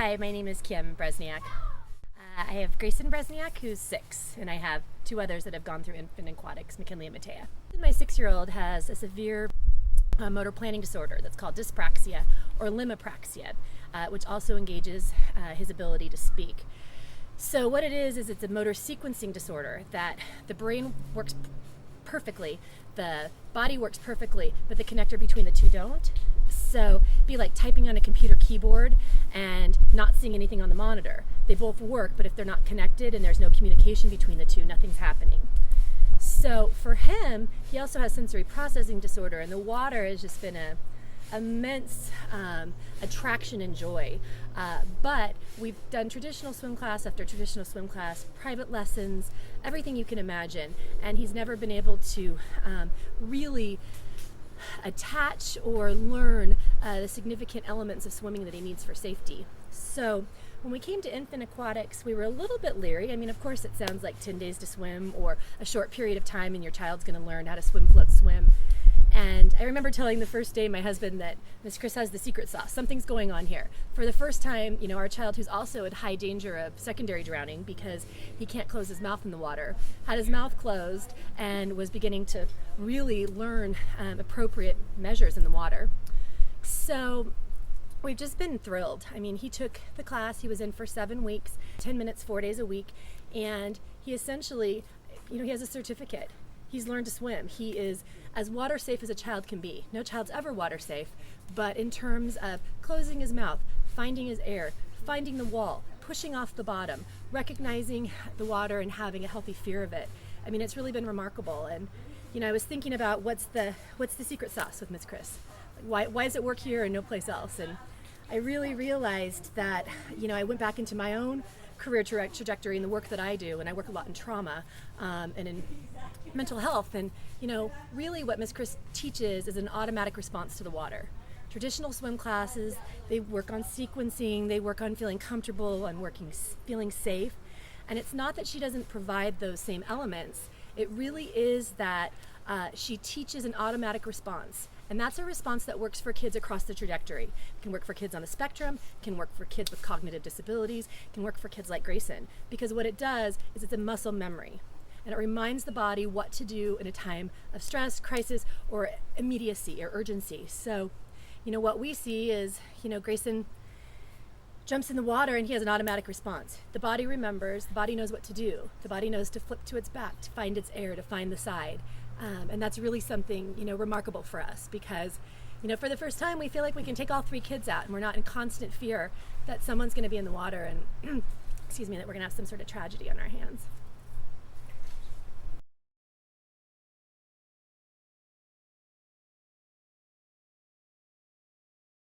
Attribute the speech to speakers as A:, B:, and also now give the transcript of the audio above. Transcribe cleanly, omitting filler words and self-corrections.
A: Hi, my name is Kim Bresniak. I have Grayson Bresniak, who's 6, and I have 2 others that have gone through Infant Aquatics, McKinley and Matea. My 6-year-old has a severe motor planning disorder that's called dyspraxia or limopraxia, which also engages his ability to speak. So what it is it's a motor sequencing disorder that the brain works perfectly, the body works perfectly, but the connector between the two don't. So be like typing on a computer keyboard and not seeing anything on the monitor. They both work, but if they're not connected and there's no communication between the two, nothing's happening. So for him, he also has sensory processing disorder, and the water has just been a immense attraction and joy. But we've done traditional swim class after traditional swim class, private lessons, everything you can imagine, and he's never been able to really attach or learn the significant elements of swimming that he needs for safety. So when we came to Infant Aquatics, we were a little bit leery. I mean, of course, it sounds like 10 days to swim or a short period of time and your child's going to learn how to swim, float, swim. And I remember telling the first day my husband that Miss Chris has the secret sauce. Something's going on here. For the first time, our child, who's also at high danger of secondary drowning because he can't close his mouth in the water, had his mouth closed and was beginning to really learn appropriate measures in the water. So we've just been thrilled. I mean, he took the class. He was in for 7 weeks, 10 minutes, 4 days a week, and he essentially, he has a certificate. He's learned to swim. He is as water safe as a child can be. No child's ever water safe, but in terms of closing his mouth, finding his air, finding the wall, pushing off the bottom, recognizing the water and having a healthy fear of it. I mean, it's really been remarkable. And I was thinking about what's the secret sauce with Miss Chris? Why does it work here and no place else? And I really realized that, I went back into my own career trajectory and the work that I do, and I work a lot in trauma and in mental health, and really what Miss Chris teaches is an automatic response to the water. Traditional swim classes, they work on sequencing, they work on feeling comfortable, on feeling safe, and it's not that she doesn't provide those same elements. It really is that she teaches an automatic response. And that's a response that works for kids across the trajectory. It can work for kids on the spectrum, can work for kids with cognitive disabilities, can work for kids like Grayson. Because what it does is it's a muscle memory. And it reminds the body what to do in a time of stress, crisis, or immediacy or urgency. So, what we see is, Grayson jumps in the water and he has an automatic response. The body remembers, the body knows what to do. The body knows to flip to its back, to find its air, to find the side. And that's really something, remarkable for us because, for the first time we feel like we can take all 3 kids out and we're not in constant fear that someone's going to be in the water and, that we're going to have some sort of tragedy on our hands.